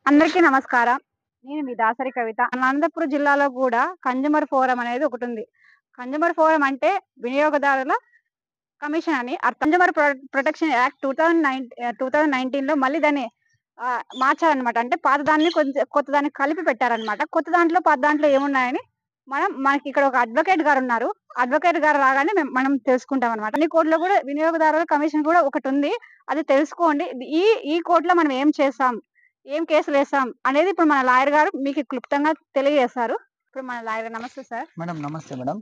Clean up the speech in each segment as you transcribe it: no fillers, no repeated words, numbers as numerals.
అందరికీ నమస్కారం. నేను మీ దాసరి కవిత. మన అనంతపురం జిల్లాలో గూడా కన్జ్యూమర్ ఫోరం అనేది ఒకటుంది. కన్జ్యూమర్ ఫోరం అంటే వినియోగదారుల కమిషన్ అని అర్థం. కన్జ్యూమర్ ప్రొటెక్షన్ యాక్ట్ 2019లో మళ్ళీ దాన్ని మార్చారనమాట. అంటే పాత దాన్ని కొంచెం కొత్త దాన్ని కలిపి పెట్టారనమాట. కొత్త దాంట్లో, పాత దాంట్లో ఏమున్నాయని మనకిక్కడ ఒక అడ్వకేట్ గారున్నారు. అడ్వకేట్ గారు రాగానే మనం తెలుసుకుంటామనమాట. అన్ని కోర్ట్‌లో గూడా వినియోగదారుల కమిషన్ గూడా ఒకటుంది. అది తెలుసుకోండి. ఈ ఈ కోర్ట్‌లో మనం ఏం చేసాం, ఏం కేసులేసాం అనేది ఇప్పుడు మన లాయర్ గారు మీకు క్లుప్తంగా తెలియజేస్తారు. ఇప్పుడు మన లాయర్ గారు నమస్తే సార్. మేడం నమస్తే మేడం.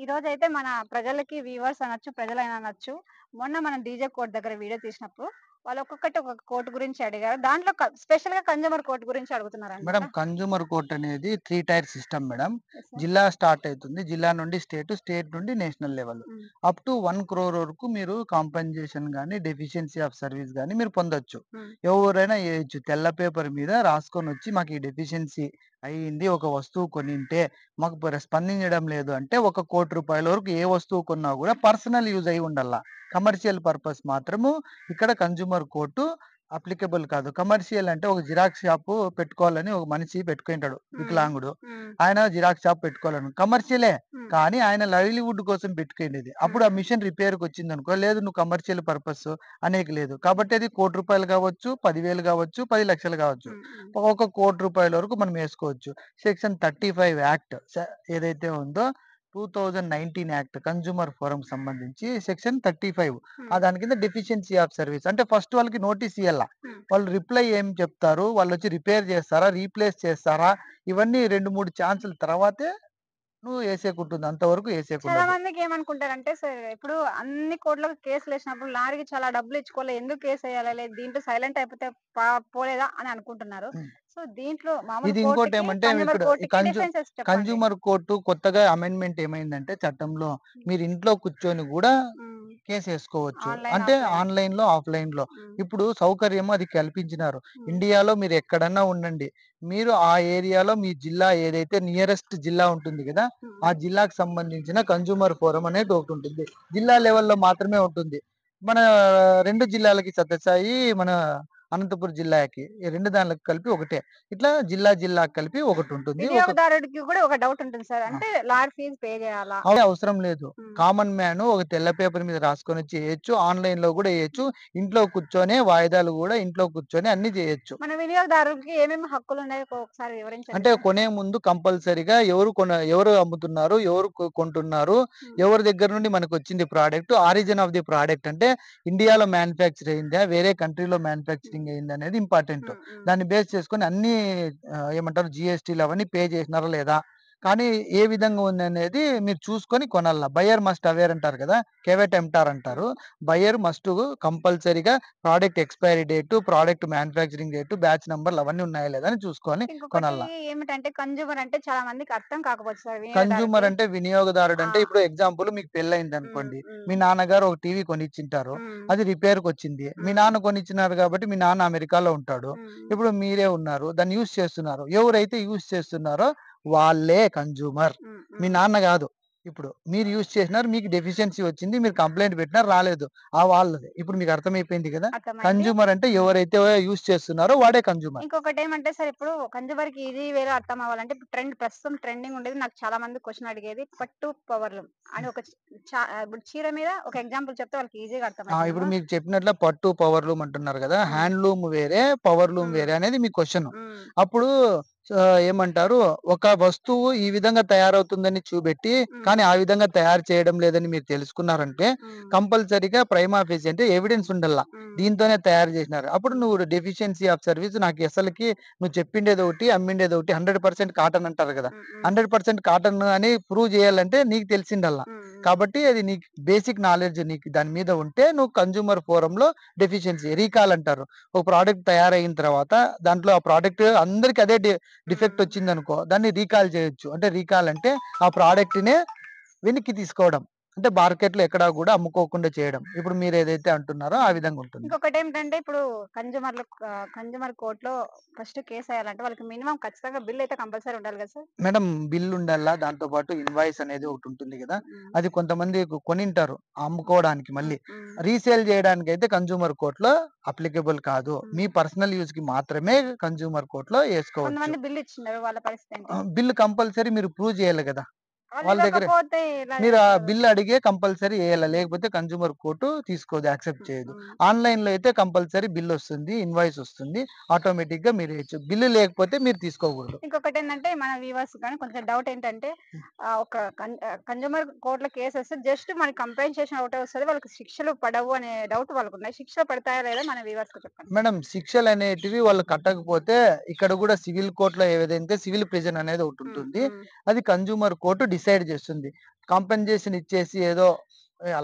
ఈరోజైతే మన ప్రజలకి వ్యూవర్స్ అనొచ్చు, ప్రజలైనా అనొచ్చు. మొన్న మనం డీజే కోర్ట్ దగ్గర వీడియో తీసినప్పుడు వాళ్ళు ఒక్కొక్కటి ఒక్కొక్క కోర్ట్ గురించి అడిగారు. దాంట్లో స్పెషల్‌గా కన్జ్యూమర్ కోర్ట్ గురించి మేడం అడుగుతున్నారనమాట. కన్జ్యూమర్ కోర్ట్ అనేది 3 tyre system madam. Yes sir. జిల్లా స్టార్ట్ అవుతుంది. జిల్లా నుండి స్టేట్, స్టేట్ నుండి నేషనల్ లెవెల్. హ్మ్. అప్ టు 1 క్రోర్ వరకు మీరు కాంపెన్సేషన్ గాని, డెఫిషియన్సీ ఆఫ్ సర్వీస్ గాని మీరు పొందొచ్చు. హ్మ్. ఎవరైనా చేయొచ్చు. తెల్ల పేపర్ మీద రాసుకొనొచ్చి మాకు ఈ డెఫిషియన్సీ అయింది. ఒక వస్తువు కొనింటే మాకు స్పందించడం లేదు అంటే ఒక రూ. 1,00,00,000 వరకు ఏ వస్తువు కొన్నా కూడా పర్సనల్ యూజ్ అయి ఉండాల. కమర్షియల్ పర్పస్ మాత్రము ఇక్కడ కన్జ్యూమర్ కోర్ట్ అప్లికబుల్ కాదు. కమర్షియల్ అంటే ఒక జిరాక్స్ షాపు పెట్టుకోవాలని ఒక మనిషి పెట్టుకుంటాడు హ్మ్. వికలాంగుడు. హ్మ్. ఆయన జిరాక్స్ షాప్ పెట్టుకోవాలని కమర్షియలే. హ్మ్. కానీ ఆయన లైవ్లీవుడ్ కోసం పెట్టుకునేది. అప్పుడు ఆ మిషన్ రిపేర్‌కి వచ్చిందనుకో, లేదు నువ్వు కమర్షియల్ పర్పస్ అనేకి లేదు. కాబట్టి అది రూ. 1,00,00,000 కావచ్చు, 10,000 కావచ్చు, 10,00,000 కావచ్చు. హ్మ్. హ్మ్. ఒక రూ. 1,00,00,000 వరకు మనం వేసుకోవచ్చు. సెక్షన్ 35 యాక్ట్ ఏదైతే ఉందో 2019 యాక్ట్ కన్జ్యూమర్ ఫోరంకి సంబంధించి సెక్షన్ 35 హ్మ్. దాని కింద డెఫిషియన్సీ ఆఫ్ సర్వీస్ అంటే ఫస్ట్ వాళ్ళకి నోటీస్ ఇయ్యాల. హ్మ్. వాళ్ళు రిప్లై ఏం చెప్తారు? వాళ్ళొచ్చి రిపేర్ చేస్తారా? రీప్లేస్ చేస్తారా? ఇవన్నీ 2, 3 ఛాన్సుల తర్వాతే నువ్వు ఏసేకుంటుంది. అంతవరకు చాలా ఏసేకుండదు. మందికి ఏమనుకుంటారంటే సార్ ఇప్పుడు అన్ని కోర్టులకు కేసులేసినప్పుడు లారీకి చాలా డబ్బులు ఇచ్చుకోలే ఎందుకు కేసేయాలి? లేదు దీంట్లో సైలెంట్ అయిపోతే పోలేదా అని అనుకుంటున్నారు. హ్మ్. సో దీంట్లో మామూలు ఇది కోర్ట్‌కి, ఇంకోటేమంటే కన్జ్యూమర్ ఇక్కడ ఈ కోర్ట్‌కి డిఫరెన్సెస్ చెప్పండి. కన్జ్యూమర్ కోర్ట్ కొత్తగా అమెండ్‌మెంట్ ఏమైందంటే చట్టంలో హ్మ్. మీరు ఇంట్లో కూర్చొని గూడా హ్మ్. కేసేసుకోవచ్చు. ఆన్‌లైన్, అంటే ఆఫ్‌లైన్. ఆన్‌లైన్‌లో, ఆఫ్‌లైన్‌లో. హ్మ్. ఇప్పుడు సౌకర్యం అది కల్పించినారు. హ్మ్. ఇండియాలో మీరు ఎక్కడన్నా ఉండండి. మీరు ఆ ఏరియాలో మీ జిల్లా ఏదైతే నియరెస్ట్ జిల్లా ఉంటుంది గదా! ఆ హ్మ్. జిల్లాకు సంబంధించిన కన్జ్యూమర్ ఫోరం అనేది ఒకటుంటుంది. జిల్లా లెవెల్‌లో మాత్రమే ఉంటుంది. మన 2 జిల్లాలకి సత్యసాయి, మన అనంతపురం జిల్లాకి. ఈ 2 దాన్లకి కలిపి ఒకటే. ఇట్లా జిల్లాకి కలిపి ఒకటుంటుంది. వినియోగదారుడికి కూడా ఒక డౌట్ ఉంటుంది సార్. ఆ! అంటే లారీ ఫీజ్ పే చేయాలా? అవసరం లేదు. హ్మ్. కామన్ మ్యాను ఒక తెల్ల పేపర్ మీద రాసుకొనొచ్చి ఎయచ్చు. ఆన్‌లైన్‌లో గూడా ఎయచ్చు. ఇంట్లో కూర్చొనే వాయిదాలు గూడా ఇంట్లో కూర్చొని అన్నీ జేయొచ్చు. మన వినియోగదారుడికి ఏమేమి హక్కులున్నాయో ఒకసారి వివరించండి అంటే సార్. కొనే ముందు కంపల్సరీగా ఎవరు అమ్ముతున్నారు? ఎవరు కొంటున్నారు? హ్మ్. ఎవరి దగ్గర నుండి మనకొచ్చింది product? Origin of the product అంటే ఇండియాలో మ్యానుఫ్యాక్చర్ అయిందా? వేరే కంట్రీలో హ్మ్. మ్యానుఫ్యాక్చరింగ్ అయిందా? అనేది ఇంపార్టెంట్. హ్మ్. హ్మ్. దాన్ని బేస్ చేసుకొని అన్నీ ఏమంటారు జీఎస్టీలు అవన్నీ పే చేసినారా లేదా? కానీ ఏ విధంగా ఉందనేది మీరు చూసుకొని కొనాల. బయర్ మస్ట్ అవేర్ అంటారు కదా! కేవేట్ ఎంప్టార్ హ్మ్. అంటారు. బయర్ మస్ట్ కంపల్సరీగా product expiry date, product manufacturing date, batch నంబర్‌లు అవన్నీ ఉన్నాయా లేదా అని చూసుకొని ఇంకొకటి కొనాల. ఏమిటంటే కన్జ్యూమర్ అంటే చాలా మందికి అర్థం కాకపోవచ్చు సార్ కన్జ్యూమర్ వినియోగదారుకి. అంటే వినియోగదారుడు ఆ! అంటే ఇప్పుడు ఎగ్జాంపుల్ మీకు హ్మ్. పెళ్లయిందనుకోండి. హ్మ్. మీ నాన్నగారు ఒక టీవీ కొనిచ్చింటారు. హ్మ్. అది రిపేర్‌కొచ్చింది. మీ హ్మ్. నాన్న కొనిచ్చినారు కాబట్టి మీ నాన్న అమెరికాలో ఉంటాడు. హ్మ్. ఇప్పుడు మీరే ఉన్నారు. దాన్ని యూజ్ చేస్తున్నారు. ఎవరైతే యూజ్ చేస్తున్నారో వాళ్ళే కన్జ్యూమర్. హ్మ్. మీ హ్మ్. నాన్న గాదు. ఇప్పుడు మీరు యూజ్ చేసినారు. మీకు డెఫిషియన్సీ వచ్చింది. మీరు కంప్లెయింట్ పెట్టినారు రాలేదు. వాళ్ళది. ఇప్పుడు మీకు అర్థమైపోయింది కదా! అర్థమైంది. కన్జ్యూమర్ అంటే హ్మ్. ఎవరైతే యూజ్ చేస్తున్నారో వాడే కన్జ్యూమర్. ఇంకొకటేమంటే సార్ ఇప్పుడు కన్జ్యూమర్‌కి ఇది వేరే అర్థం అవ్వాలంటే ఇప్పుడు ప్రస్తుతం ట్రెండింగ్ ఉండేది నాకు చాలా మంది క్వెషన్ అడిగేది పట్టు పవర్లూమ్ అని ఒక ఇప్పుడు చీర మీద ఒక ఎగ్జాంపుల్ చెప్తే వాళ్ళకి ఈజీగా ఇప్పుడు అర్థమైతుందనమాట. మీకు చెప్పినట్లు పట్టు, పవర్‌లూమ్ అంటున్నారు గదా! హ్మ్. హ్యాండ్లూమ్ వేరే, పవర్‌లూమ్ హ్మ్. వేరే అనేది మీ క్వెషన్. హ్మ్. అప్పుడు ఏమంటారు? ఒక వస్తువు ఈ విధంగా తయారవుతుందని చూపెట్టి, హ్మ్. కానీ ఆ విధంగా తయారు చేయడం లేదని మీరు తెలుసుకున్నారంటే, హ్మ్. కంపల్సరీగా ప్రైమా ఫేసి అంటే ఎవిడెన్స్ ఉండాల. హ్మ్. దీంతోనే తయారు చేసినారు. అప్పుడు హ్మ్. నువ్వు డెఫిషియన్సీ ఆఫ్ సర్వీస్ నాకు అసలకి నువ్వు చెప్పిండేదొకటి, అమ్మిండేదొకటి 100% కాటన్ అంటారు గదా! హ్మ్. హ్మ్. 100% కాటన్ అని ప్రూవ్ చేయాలంటే నీకు తెలిసిండల్లా. హ్మ్. హ్మ్. కాబట్టి అది నీకు బేసిక్ నాలెడ్జ్ నీకు దాని మీద ఉంటే నువ్వు కన్జ్యూమర్ ఫోరంలో డెఫిషియన్సీ రీకాల్ అంటారు. ఒక ప్రోడక్ట్ తయారయిన తర్వాత దాంట్లో ఆ ప్రోడక్ట్ అందరికి అదే డిఫెక్ట్ హ్మ్. వచ్చిందనుకో దాన్ని రీకాల్ చేయొచ్చు. అంటే రీకాల్ అంటే ఆ ప్రోడక్ట్‌నే వెనక్కి తీసుకోవడం. అంటే మార్కెట్‌లో ఎక్కడా గూడా అమ్ముకోకుండా చేయడం. ఇప్పుడు మీరేదైతే అంటున్నారో ఆ విధంగా ఉంటుంది. ఇంకొకటేంటంటే ఇప్పుడు కన్జ్యూమర్ కోర్ట్‌లో ఫస్ట్ కేసేయాలంటే వాళ్ళకి మినిమమ్ ఖచ్చితంగా బిల్ అయితే కంపల్సరీ ఉండాలి కదా సార్? మేడం బిల్ ఉండాలా, దాంతో పాటు ఇన్వాయిస్ అనేది ఒకటుంటుంది గదా! హ్మ్. అది కొంతమంది కొనింటారు అమ్ముకోవడానికి హ్మ్. మళ్ళీ. హ్మ్. రీసేల్ జేయడానికైతే కన్జ్యూమర్ కోర్ట్‌లో అప్లికేబుల్ కాదు. మీ హ్మ్. పర్సనల్ యూజ్‌కి మాత్రమే కన్జ్యూమర్ కోర్ట్‌లో యేసుకోవచ్చు. కొంతమంది బిల్ ఇచ్చిన్నారు. వాళ్ళ పరిస్థితి ఏంటి? బిల్ కంపల్సరీ మీరు ప్రూవ్ చేయాలి గదా! వాళ్ళు వాళ్ళ దగ్గర ఇవ్వకపోతే ఎలా మీరు ఆ చేస్తారు? బిల్ అడిగే కంపల్సరీ ఎయాల. లేకపోతే కన్జ్యూమర్ కోర్ట్ తీసుకోదు, యాక్సెప్ట్ హ్మ్. చేయదు. హ్మ్. ఆన్‌లైన్‌లో అయితే కంపల్సరీ బిల్ ఒస్తుంది, ఇన్వాయిస్ ఒస్తుంది. ఆటోమేటిక్‌గా మీరు ఎయచ్చు. బిల్ లేకపోతే మీరు తీసుకోకూడదు. ఇంకొకటేంటంటే మన వ్యూవర్స్ గాని కొంచెం డౌట్ ఏంటంటే ఒక కన్జ్యూమర్ కోర్ట్‌లో కేసొస్తే జస్ట్ మనకి కంపెన్సేషన్ ఒకటే వస్తది. వాళ్ళకి శిక్షలు పడవు అనే డౌట్ వాళ్ళకున్నాయి. శిక్షలు పడతాయా లేదా మన వ్యూవర్స్‌కి చెప్పండి. మేడం శిక్షలనేటివి వాళ్ళు కట్టకపోతే ఇక్కడ గూడా సివిల్ కోర్ట్‌లో ఏదైతే సివిల్ ప్రిజన్ అనేది హ్మ్. ఒకటుంటుంది. హ్మ్. అది కన్జ్యూమర్ కోర్ట్ డిసైడ్ చేస్తుంది. కాంపెన్సేషన్ ఇచ్చేసి ఏదో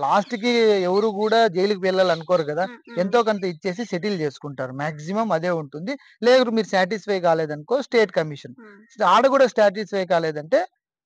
లాస్ట్‌కి ఎవరు గూడా జైలుకి వెళ్ళాలనుకోరు గదా! హ్మ్. హ్మ్. ఎంతో కొంత ఇచ్చేసి సెటిల్ జేసుకుంటారు. మాక్సిమం అదే ఉంటుంది. లేదు మీరు సాటిస్ఫై కాలేదనుకో స్టేట్ కమిషన్. హ్మ్. ఆడ గూడా సాటిస్ఫై కాలేదంటే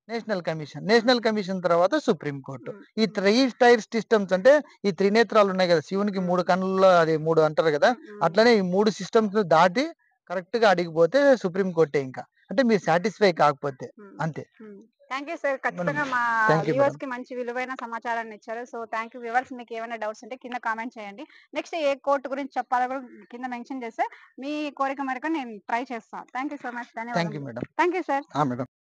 నేషనల్ కమిషన్. హ్మ్. నేషనల్ కమిషన్ తర్వాత సుప్రీం కోర్ట్. హ్మ్. ఈ 3 టైర్ సిస్టమ్స్ అంటే ఈ త్రినేత్రాలు ఉన్నాయి గదా! శివునికి హ్మ్. 3 కన్నుల్లో అది 3 అంటారు గదా! హ్మ్. హ్మ్. అట్లనే ఈ 3 సిస్టమ్స్‌ని దాటి కరెక్ట్‌గా అడిగిపోతే సుప్రీం కోర్టే ఇంకా. అంటే మీరు సాటిస్ఫై కాకపోతే హ్మ్. అంతే. హ్మ్. Thank you sir. మేడం ఖచ్చితంగా మా థాంక్ యూ మేడం. వ్యూవర్స్‌కి మంచి విలువైన సమాచారాన్ని ఇచ్చారు. So, thank you viewers. మీకేమైనా డౌట్స్ ఉంటే కింద కామెంట్ చేయండి. నెక్స్ట్ ఏ కోర్ట్ గురించి చెప్పాలో కూడా కింద మెన్షన్ చేస్తే మీ కోరిక మేరకు నేను ట్రై చేస్తా. Thank you so much. Thank you ధన్యవాదములు. మేడం. Thank you sir. ఆ! మేడం.